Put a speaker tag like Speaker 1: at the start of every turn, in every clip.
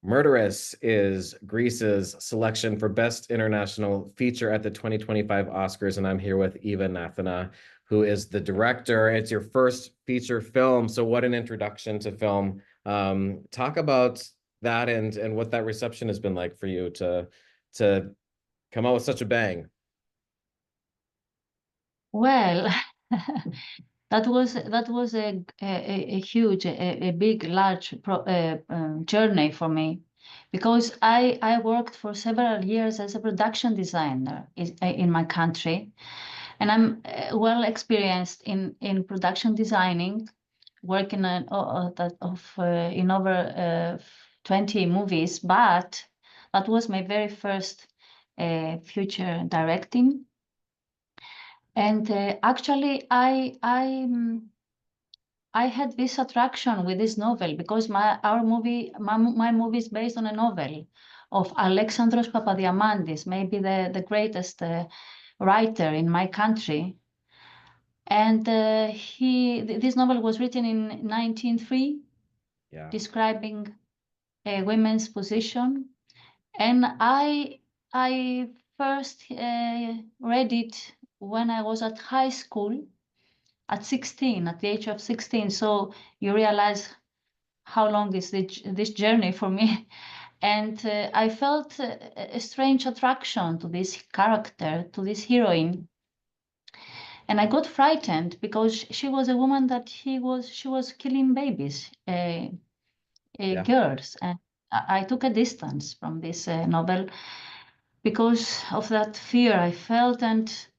Speaker 1: Murderess is Greece's selection for Best International Feature at the 2025 Oscars, and I'm here with Eva Nathena, who is the director. It's your first feature film, so what an introduction to film. Talk about that and what that reception has been like for you to come out with such a bang.
Speaker 2: Well, that was a huge, a big, large journey for me, because I worked for several years as a production designer in my country, and I'm well experienced in production designing, working in over 20 movies. But that was my very first feature directing. And actually, I had this attraction with this novel because my movie is based on a novel of Alexandros Papadiamandis, maybe the greatest writer in my country. And this novel was written in 1903,
Speaker 1: Yeah.
Speaker 2: describing a women's position. And I first read it when I was at high school at 16, at the age of 16. So you realize how long is this journey for me. And I felt a strange attraction to this character, to this heroine. And I got frightened because she was a woman that she was killing babies,
Speaker 1: Yeah.
Speaker 2: girls. And I took a distance from this novel because of that fear I felt.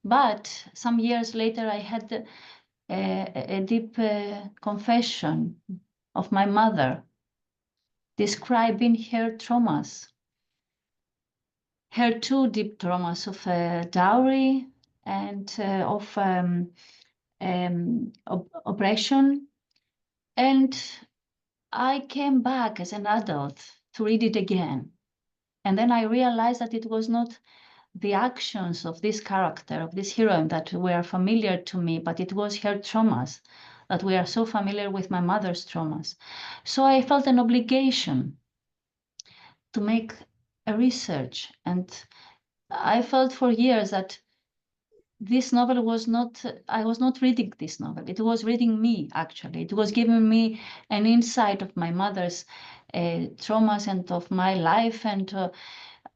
Speaker 2: But some years later, I had a deep confession of my mother, describing her traumas, her two deep traumas of dowry and of oppression. And I came back as an adult to read it again. And then I realized that it was not the actions of this character, of this heroine, that were familiar to me, but it was her traumas, that we are so familiar with my mother's traumas. So I felt an obligation to make a research. And I felt for years that this novel was not, I was not reading this novel. It was reading me, actually. It was giving me an insight of my mother's traumas and of my life. And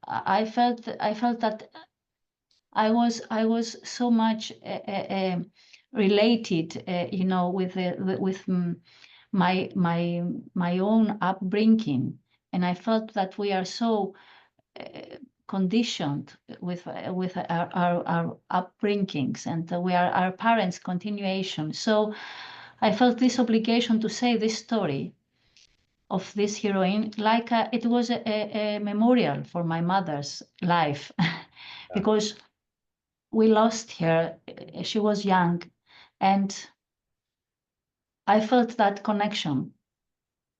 Speaker 2: I felt that I was so much related, with my own upbringing, and I felt that we are so conditioned with our upbringings, and we are our parents' continuation. So I felt this obligation to say this story of this heroine, like it was a memorial for my mother's life, because we lost her. She was young, and I felt that connection.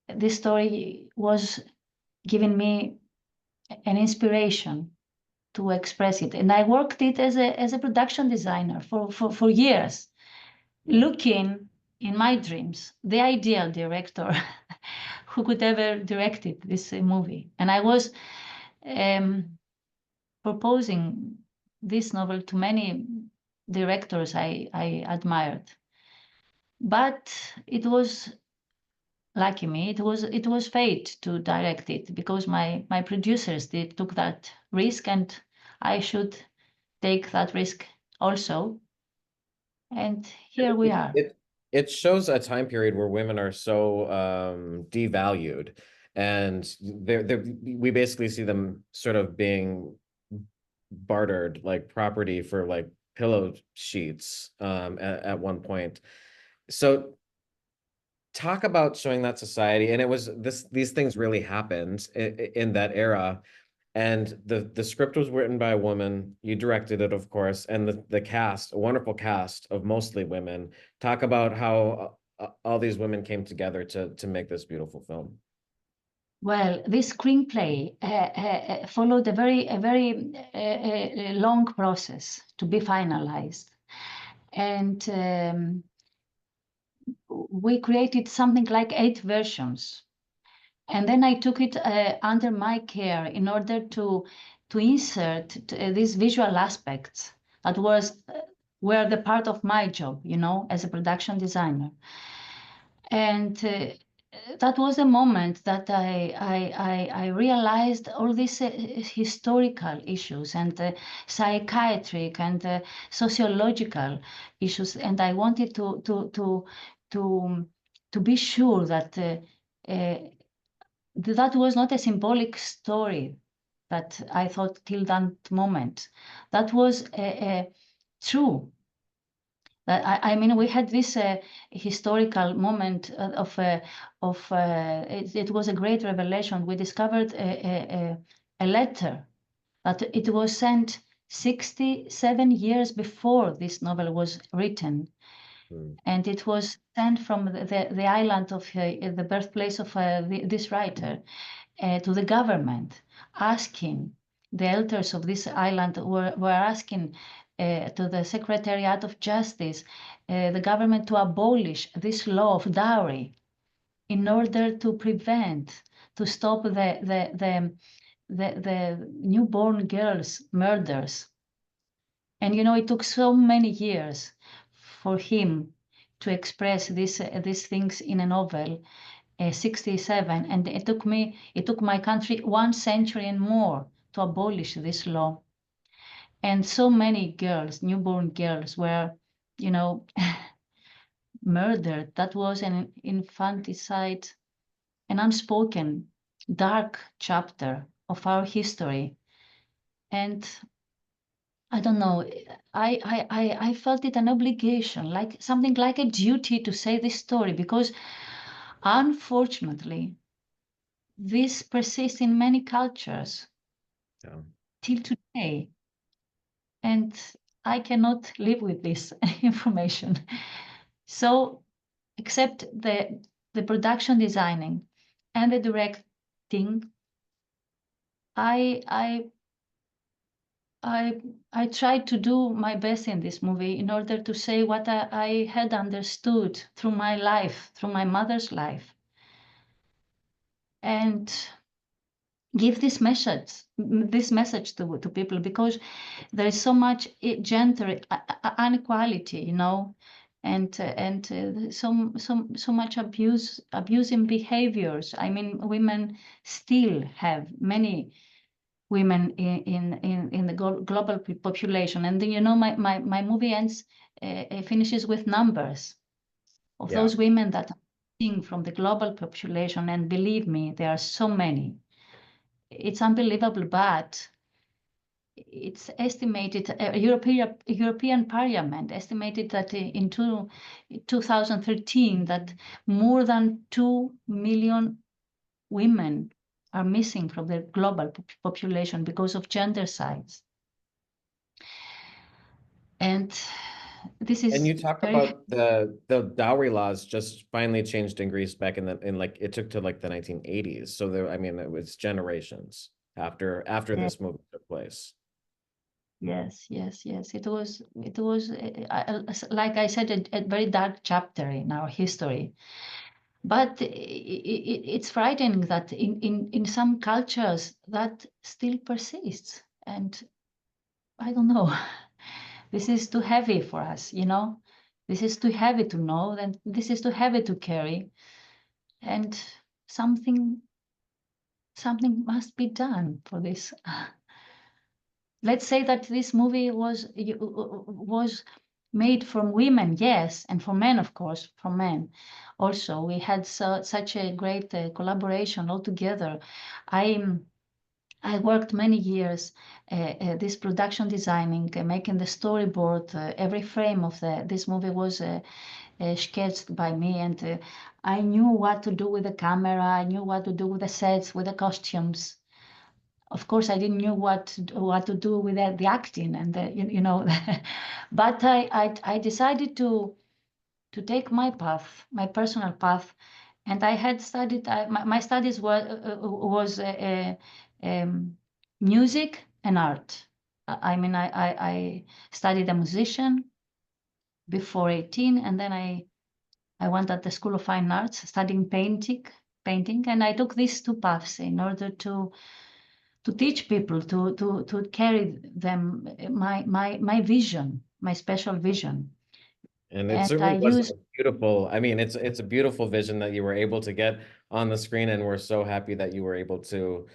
Speaker 2: This story was giving me an inspiration to express it. And I worked it as a production designer for years, looking in my dreams the ideal director who could ever directed this movie. And I was proposing this novel to many directors I admired. But it was, lucky me, it was fate to direct it, because my producers took that risk, and I should take that risk also. And here we are.
Speaker 1: It shows a time period where women are so devalued, and we basically see them sort of being bartered like property for like pillow sheets at one point. So talk about showing that society, and it was these things really happened in that era. And the script was written by a woman. You directed it, of course, and the cast, a wonderful cast of mostly women. Talk about how all these women came together to make this beautiful film.
Speaker 2: Well, this screenplay followed a very long process to be finalized, and we created something like 8 versions. And then I took it under my care in order to insert these visual aspects that were the part of my job, as a production designer. And that was a moment that I realized all these historical issues and psychiatric and sociological issues, and I wanted to be sure that that was not a symbolic story that I thought till that moment. That was true. I mean, we had this historical moment it was a great revelation. We discovered a letter that it was sent 67 years before this novel was written. And it was sent from the island of the birthplace of this writer to the government, asking the elders of this island were asking to the Secretariat of Justice, the government to abolish this law of dowry in order to prevent, to stop the newborn girls' murders. And it took so many years for him to express these things in a novel, 67, and it took my country 1 century and more to abolish this law. And so many girls, newborn girls, were, murdered. That was an infanticide, an unspoken, dark chapter of our history. And I don't know, I felt it an obligation, like something like a duty to say this story, because unfortunately, this persists in many cultures till today. And I cannot live with this information. So, except the production designing and the directing, I tried to do my best in this movie in order to say what I had understood through my life, through my mother's life, and give this message to people, because there is so much gender inequality, and so much abusing behaviors. I mean, women still have many women in the global population, and then, my movie ends finishes with numbers of those women that are missing from the global population, and believe me, there are so many. It's unbelievable, but it's estimated, European Parliament estimated that in 2013 that more than 2 million women are missing from the global population because of gendercides. And this is.
Speaker 1: And you talk about the dowry laws just finally changed in Greece back it took to like the 1980s. So there, I mean, it was generations after this movie took place.
Speaker 2: Yes. It was like I said, a very dark chapter in our history. But it's frightening that in some cultures that still persists. And I don't know, this is too heavy for us, This is too heavy to know, and this is too heavy to carry. And something must be done for this. Let's say that this movie was made from women, yes, and for men, of course, from men. Also, we had such a great collaboration all together. I worked many years this production designing, making the storyboard. Every frame of this movie was sketched by me, and I knew what to do with the camera. I knew what to do with the sets, with the costumes. Of course, I didn't know what to do with the acting and but I decided to take my path, my personal path, and I had studied. My studies was music and art. I mean, I studied a musician before 18, and then I went at the School of Fine Arts studying painting, painting, and I took these two paths in order to teach people, to carry them my vision, my special vision.
Speaker 1: And it
Speaker 2: And
Speaker 1: certainly
Speaker 2: I
Speaker 1: was
Speaker 2: used,
Speaker 1: a beautiful, I mean, it's a beautiful vision that you were able to get on the screen, and we're so happy that you were able to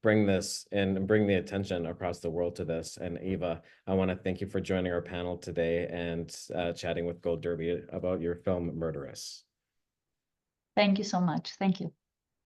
Speaker 1: bring this and bring the attention across the world to this. And Eva, I want to thank you for joining our panel today and chatting with Gold Derby about your film Murderess.
Speaker 2: thank you so much. Thank you.